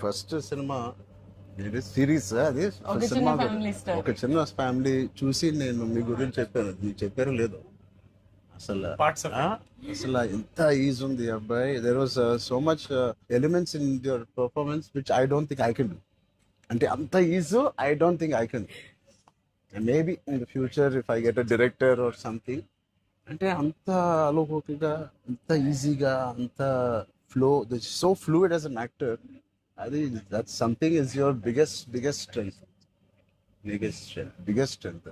First cinema series అది cinema ఒక చిన్న ఫ్యామిలీ చూసి నేను మీ గురించి చెప్పాను, మీకు చెప్పారో లేదో అసలు అసలు ఎంత ఈజ్ ఉంది అబ్బాయి. There was so much elements in your performance which I don't think I can do. అంటే అంత is I don't think I can. Maybe in the future if I get a director or something, అంటే అంత అలోకోకగా, అంత ఈజీగా, అంత flow, so fluid as an actor. అది that something is your biggest strength.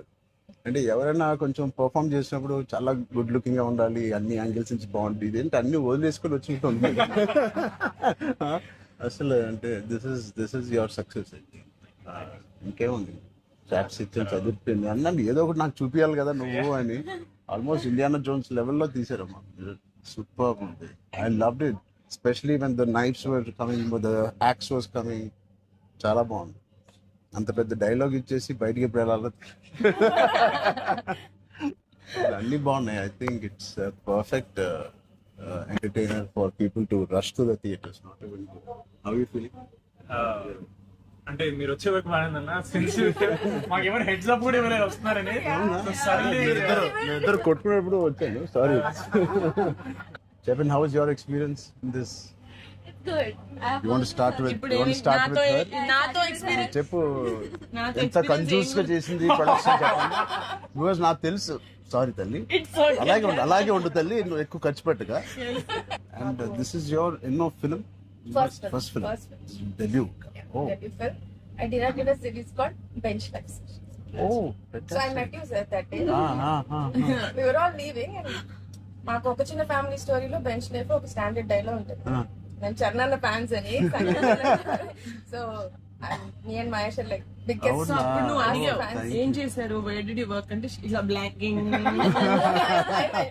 అంటే ఎవరైనా కొంచెం పర్ఫామ్ చేసినప్పుడు చాలా గుడ్ లుకింగ్ గా ఉండాలి, అన్ని యాంగిల్స్ నుంచి బాగుంటుంది, ఇదేంటి అన్ని వదిలేసుకొని వచ్చినట్టుంది. అసలు అంటే దిస్ ఇస్ యువర్ సక్సెస్. ఇంకేముంది, చాప్స్ ఇచ్చాను, చదివిపోయింది అన్నాను, ఏదో ఒకటి నాకు చూపించాలి కదా నువ్వు అని. ఆల్మోస్ట్ ఇండియానా జోన్స్ లెవెల్లో తీసారమ్మా. సూపర్ ఉంది. I loved it, especially when the knives were coming, the axe was coming. చాలా బాగుంది. అంత పెద్ద డైలాగ్ ఇచ్చేసి బయటికి ఎప్పుడు వెళ్ళాలి. అన్ని బాగున్నాయి. I think it's perfect entertainer for people to rush to the theatres. Not even how you feeling? అంటే మీరు వచ్చే వరకు మారిందన్న, మాకు ఎవరు హెడ్స్ అప్ కూడా ఎవరైనా వస్తున్నారని ఇద్దరు కొట్టుకునేప్పుడు వచ్చాను. సారీ. చెప్పండి, how is your experience in this? You want to start with her? చెప్పు, ఎంత కన్ఫ్యూజ్ గా చేసింది ప్రొడక్షన్ చెప్పండి. బికాజ్ నాకు తెలుసు. సారీ తల్లి, అలాగే ఉండు తల్లి, నువ్వు ఎక్కువ ఖర్చు పెట్టగా. అండ్ దిస్ ఇస్ యువర్ ఎన్నో film? First film, debut. Oh, I directed a series called Bench Life. Oh, so I met you sir that day. We were all leaving and మాకు ఒక చిన్న ఫ్యామిలీ స్టోరీలో బెంచ్ లైఫ్ ఒక standard dialogue ఉంటుంది. నేను Charan fans అని. So me and Mahesh like biggest. అప్పుడు నువ్వు అడిగావు ఏం చేశారు, వేర్ డిడ్ యు వర్క్ అంటే ఇలా blocking.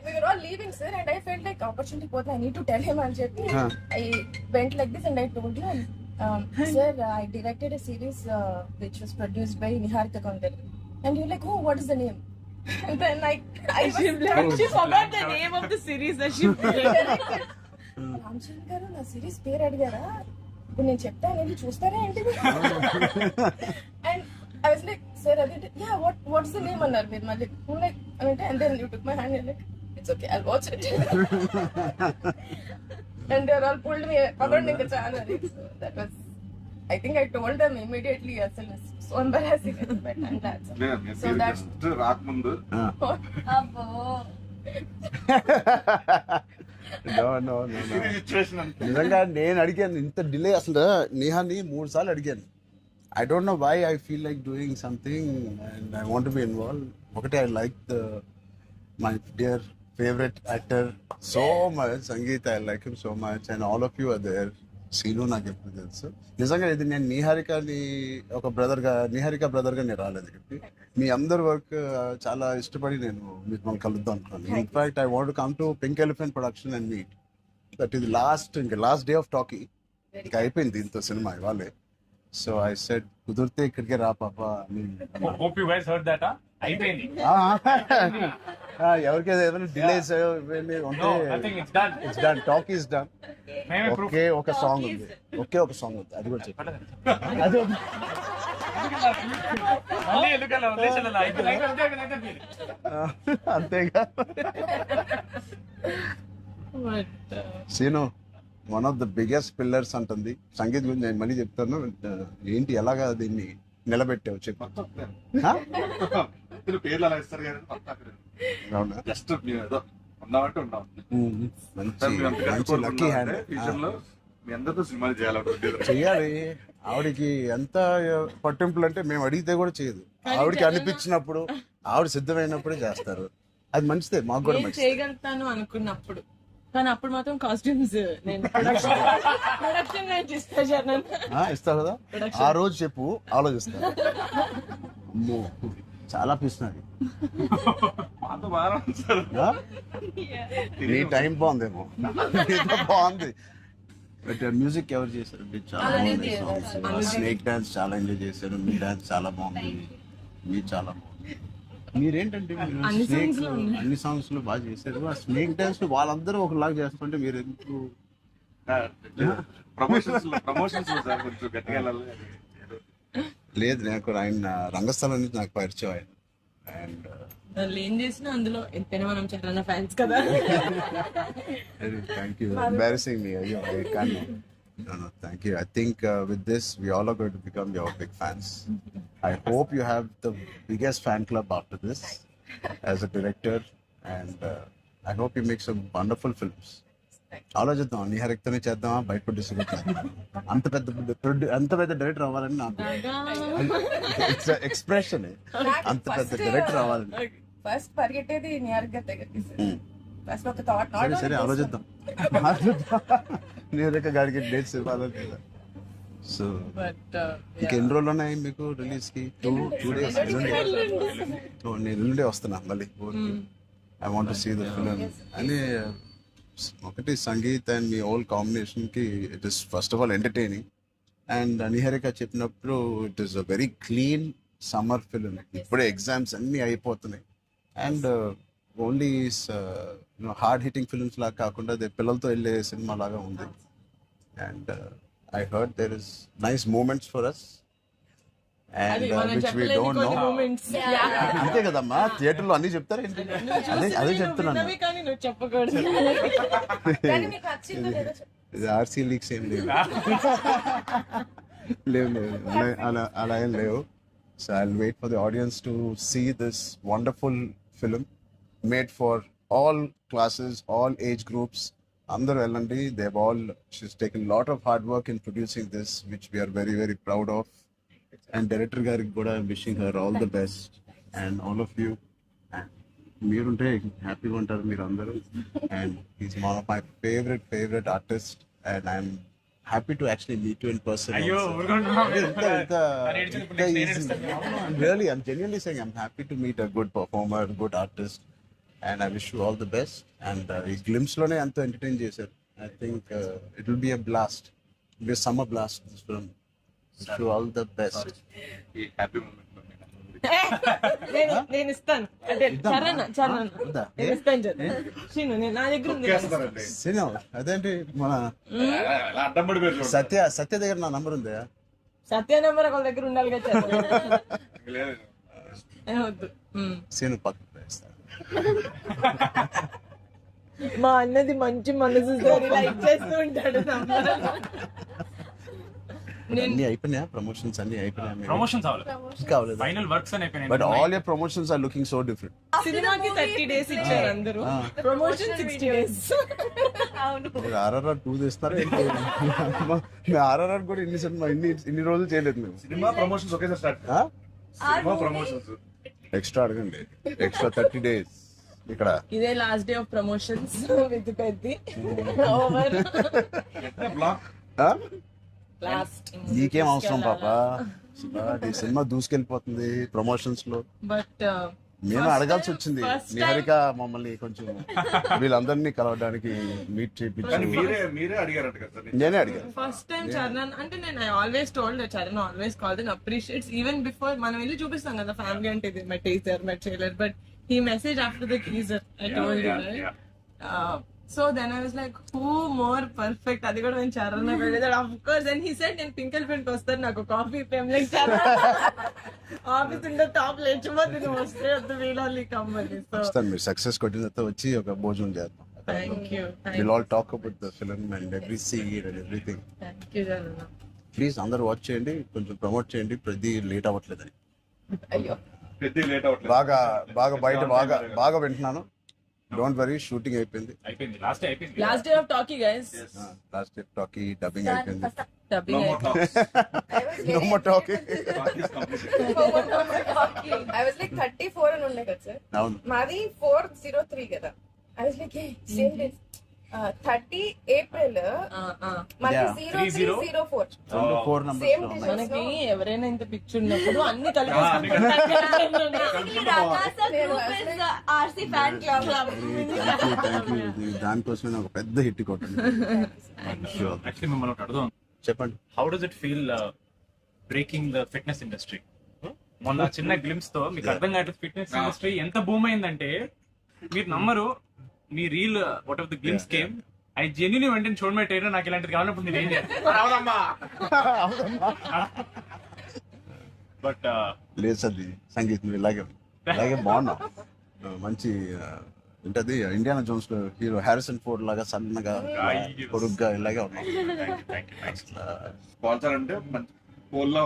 We were all leaving sir and I felt like opportunity పోతే I need to tell him అని చెప్పి I went like this and I told you, sir, I directed a series which was produced by Niharika Kondal. And you're like, oh, what is the name? And then she forgot the name of the series that she directed. Ramachandra గారు నా series పేరు అడిగారా, ఇప్పుడు నేను చెప్తాను ఏంటి చూస్తారా ఏంటి? And I was like, sir అది యా వాట్స్ ద నేమ్ అన్నారు మీరు మళ్ళీ. లైక్ అంటే and then you took my hand like it's okay I'll watch it. And they all pulled me around in the channel. So that was, I think I told them immediately, asalu so embarrassing. But I'm glad. So that's రాకముందు abbo. No. నిజంగా నేను అడిగాను ఇంత delay. అసలు నేహాని 3 సార్లు అడిగాను. I don't know why I feel like doing something and I want to be involved. ఒకటి, I like my dear favorite actor so much, Sangeet. I like him so much and all of you are there. Seenu నాకు ఎప్పుడు తెలుసు. నిజంగా ఇది నేను నిహారికని ఒక Niharika brother గా నేను రాలేదు చెప్పి, మీ అందరి వర్క్ చాలా ఇష్టపడి నేను మిమ్మల్ని కలుద్దాం అనుకున్నాను. In fact I want to come to Pink Elephant production and meet. That is last day of talkie. ఇంకా అయిపోయింది దీంతో సినిమా ఇవాళే. సో ఐ సెడ్ కుదిరితే ఇక్కడికే రా పాప. hope you guys heard that. అయిపోయింది. ఎవరికైనా ఏమైనా డిలేస్ ఉంటే it's done. It's done. Talk is done. ఒకే ఒక సాంగ్ ఉంది, అది కూడా చెప్పండి. అది మళ్ళీ ఎందుకలా వదిలేసాను, అయిపోయింది. అంతేగా. Scene one of the biggest pillars అంటుంది. సంగీత్ గురించి నేను మళ్ళీ చెప్తాను. ఏంటి ఎలాగా దీన్ని నిలబెట్టావు చెప్పు. పేర్లు అలా ఇస్తారు కానీ అవునా? జస్ట్ ఏదో ఉన్నామంటే ఉన్నాం. మంచి లక్కీ హ్యాండ్. ఫ్యూచర్ లో మీ అందరితో సినిమాలు చెయ్యాలి. ఆవిడికి ఎంత పట్టింపులు అంటే మేము అడిగితే కూడా చేయదు. ఆవిడకి అనిపించినప్పుడు, ఆవిడ సిద్ధమైనప్పుడే చేస్తారు. అది మంచిదే, మాకు కూడా మంచిది. చేయగలుగుతాను అనుకున్నప్పుడు, కానీ అప్పుడు మాత్రం కాస్ట్యూమ్స్ నేను ప్రొడక్షన్ ఇస్తా కదా. ఆ రోజు చెప్పు, ఆలోచిస్తా. అమ్మో చాలా పిస్తున్నది. నీ టైం బాగుందేమో, బాగుంది. బట్ మ్యూజిక్ ఎవరు చేశారు? చాలా బాగుంది. స్నేక్ డాన్స్ చాలా ఎంజాయ్ చేశారు. మీ డాన్స్ చాలా బాగుంది. మీరు చాలా బాగుంది. మీరేంటంటే అన్ని సాంగ్స్ లో బాగా చేశారు. ఆ స్నేక్ డాన్స్ వాళ్ళందరూ ఒకలాగా చేస్తుంటే మీరు ఎందుకు ప్రమోషన్స్ సార్ కొంచెం గట్టిగా వెళ్ళాలి. లేదు నాకు ఆయన రంగస్థలం నుంచి నాకు పరిచయం ఆయన. అండ్ వాళ్ళు ఏం చేసినా అందులో ఎంతైనా మనం చాలా ఫ్యాన్స్ కదా. Thank you, embarrassing me. అయ్యో I can. No, thank you. I think with this, we all are going to become your big fans. I hope you have the biggest fan club after this as a director, and I hope you make some wonderful films. ఆలోచిద్దాం, నిహారికతోనే చేద్దామా, బయట distribute అంత పెద్ద director అవ్వాలని నాకు expression. అంత పెద్ద director అవ్వాలని ఫస్ట్ పరిగెట్టేది నియర్గా దగ్గరికి సార్. ఫస్ట్ ఒక థాట్ సరే సరే ఆలోచిద్దాం. నిహారిక గారికి డేట్స్ ఇవ్వాలి. సో బట్ ఇంకెన్ని రోజులు ఉన్నాయి మీకు రిలీజ్ కి? Two days. నేను ఎల్లుండే వస్తున్నా మళ్ళీ ఊరికి. I want to see the film. అని ఒకటి సంగీత్ అండ్ మీ ఓల్ కాంబినేషన్ కి it is first of all entertaining. And Niharika చెప్పినప్పుడు it is a very clean summer film. ఇప్పుడే ఎగ్జామ్స్ అన్ని అయిపోతున్నాయి. And only hard hitting films లాగా కాకుండా అదే పిల్లలతో వెళ్ళే సినిమా లాగా ఉంది. And I heard there is nice moments for us and which we don't know. అంతే కదమ్మా, థియేటర్లో అన్ని చెప్తారు ఏంటి? అదే చెప్తున్నాను. కానీ నువ్వు చెప్పకూడదు. కానీ మీకు నచ్చిందో లేదో చెప్పండి. ఇది ఆర్సీ లీక్స్ ఏం లేవు. లేవు అలా ఏం లేవు. So I will wait for the audience to see this wonderful film made for all classes, all age groups. అందరూ వెళ్ళండి. They all she's taken lot of hard work in producing this which we are very very proud of. And director గారికి కూడా wishing her all the best and all of you. మీరుంటే హ్యాపీగా ఉంటారు మీరు అందరూ. And is one of my favourite artist and I'm happy to actually meet you in person. అయ్యో Really, I'm genuinely saying I'm happy to meet a good performer, good artist, and I wish you all the best. And ఈ glimpse లోనే అంత entertain చేశారు. I think it will be a blast. It will be a summer blast, this film. Wish you all the best. ఈ happy moment నేను ఇస్తాను. అంటే చరణ్ ఉందా? నేను ఇస్తాను. శ్రీను నా దగ్గర ఉంది. సినిమా అదేంటి మన అడ్డం పడిపోయారు. సత్య దగ్గర నా నంబర్ ఉందా? సత్య నెంబర్ ఒకళ్ళ దగ్గర ఉండాలి కదా. లేదు వద్దు. సీను పక్కన వేస్తాను. మా అన్నది మంచి మనసు సార్, లైక్ చేస్తూ ఉంటాడు. అన్ని అయిపోయినాయా? ప్రమోషన్స్ అన్ని అయిపోయినాయా? ప్రమోషన్స్ ఇంకా అవ్వలేదు. ఫైనల్ వర్క్స్ అని అయిపోయినాయి. But all your promotions are looking so different. సినిమాకి 30 days ఇచ్చారు అందరూ, ప్రమోషన్ 60 days. మీరు RRR 2 చేస్తారా ఏంటి? మేము RRR కూడా ఇన్ని రోజులు చేయలేదు మేము. సినిమా ప్రమోషన్స్ ఒకేసారి స్టార్ట్. సినిమా ప్రమోషన్స్ ఎక్స్ట్రా అడగండి, ఎక్స్ట్రా 30 days ఇక్కడ. ఇదే last day of promotions with Peddi over block. Last. నీకేం అవసరం పాపా, ఈ సినిమా దూసుకెళ్ళిపోతుంది ప్రమోషన్స్ లో. బట్ మేము అడగాల్సి వచ్చింది. నిహారిక మమ్మల్ని కొంచెం వీళ్ళందరినీ కలవడానికి మీట్ కానీ చేయించి మీరే అడిగారంట కదా సార్. నేనే అడిగాను. ఫస్ట్ టైం చరణ్ అంటే నేను always told Charan always called and appreciates even before మనం వెళ్ళి చూపిస్తాం కదా ఫ్యామిలీ అంటే ఇది my teaser my trailer, but he messaged after the teaser. I told you, right? So then I was like, who more perfect? అది కూడా నేను Charan వెళ్ళేదాడు of course. And he said నేను పింకల్ ఫ్రెండ్ వస్తాను, నాకు కాఫీ పేమ్ లైక్ చరణ్ ఆఫీస్ ఉండే top లేచిపోతే నువ్వు వస్తే వద్దు వీళ్ళని కమ్మని. సో వస్తాను, మీరు సక్సెస్ కొట్టిన తర్వాత వచ్చి ఒక భోజనం చేద్దాం. Thank you. We'll all talk about the film and every scene and everything. Thank you Charan. Please అందరూ వాచ్ చేయండి, కొంచెం ప్రమోట్ చేయండి. ప్రతి లేట్ అవ్వట్లేదని అయ్యో పెద్ద లేట్ అవ్వట్లేదు. బాగా బయట బాగా వింటున్నాను. డోంట్ వరీ, షూటింగ్ అయిపోయింది. లాస్ట్ అయిపోయింది. Last day of talkie guys. Last day talkie dubbing అయిపోయింది. Dubbing No more talks. No more talking. Talk is complete. I was like 34 అని ఉండే కదా సార్. అవును, మాది 403 కదా. I was like same days 30 April మాది Yeah. 0304 రెండు 4 సేమ్ numbers డేస్. మనకి ఎవరైనా ఇంత పిక్చర్ ఉన్నప్పుడు అన్ని కలిపి RC fan club. Thank you. దానికోసమే నాకు పెద్ద హిట్ కొట్టండి. Sure. యాక్చువల్లీ మిమ్మల్ని ఒకటి అడుగుదాం. చెప్పండి. How does it feel breaking the fitness industry? మొన్న చిన్న గ్లిమ్స్ తో మీకు అర్థం కావట్లేదు ఫిట్నెస్ ఇండస్ట్రీ ఎంత బూమ్ అయిందంటే మీరు నమ్మరు. మీ reel what of the glimpse came I genuine వెంటనే చూడమే ట్రైలర్ నాకు ఇలాంటిది కావాలన్నప్పుడు నేను ఏం చేయాలి బట్ లేదు సది సంగీత్ నువ్వు ఇలాగే బాగున్నావు. మంచి ఏంటది ఇండియానా జోన్స్ లో హీరో హ్యారిసన్ ఫోర్డ్ లాగా సన్నగా పొరుగ్గా ఇలాగే ఉన్నావు. స్పాన్సర్ అంటే మంచి పోల్లో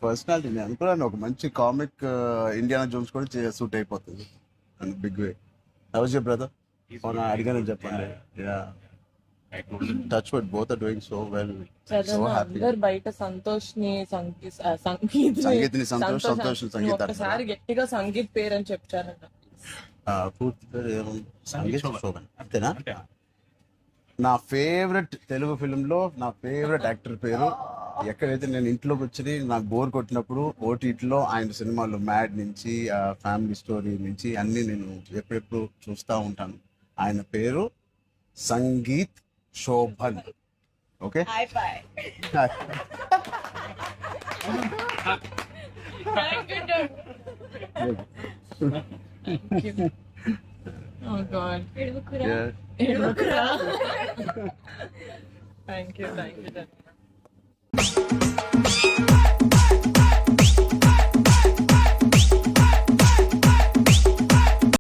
పర్సనాలిటీ నేను అనుకున్నాను ఒక మంచి కామిక్ ఇండియానా జోన్స్ కూడా సూట్ అయిపోతుంది and big way. How's your brother? అడిగానని చెప్పండి. Touch wood both are doing so well. So happy. అందరు బయట సంతోష్ ని సంగీత్ని సంతోష్ సంగీత ఒకసారి గట్టిగా సంగీత్ పేరు అని చెప్తారంట. పూర్తి పేరు ఏముంది? సంగీత్ శోభన్ అంతేనా? నా ఫేవరెట్ తెలుగు ఫిల్మ్లో నా ఫేవరెట్ యాక్టర్ పేరు. ఎక్కడైతే నేను ఇంట్లోకి వచ్చి నాకు బోర్ కొట్టినప్పుడు ఓటీటీలో ఆయన సినిమాలు మ్యాడ్ నుంచి ఫ్యామిలీ స్టోరీ నుంచి అన్ని నేను ఎప్పుడెప్పుడు చూస్తూ ఉంటాను. ఆయన పేరు Sangeet Shobhan. Okay Oh God. Yeah. Thank you.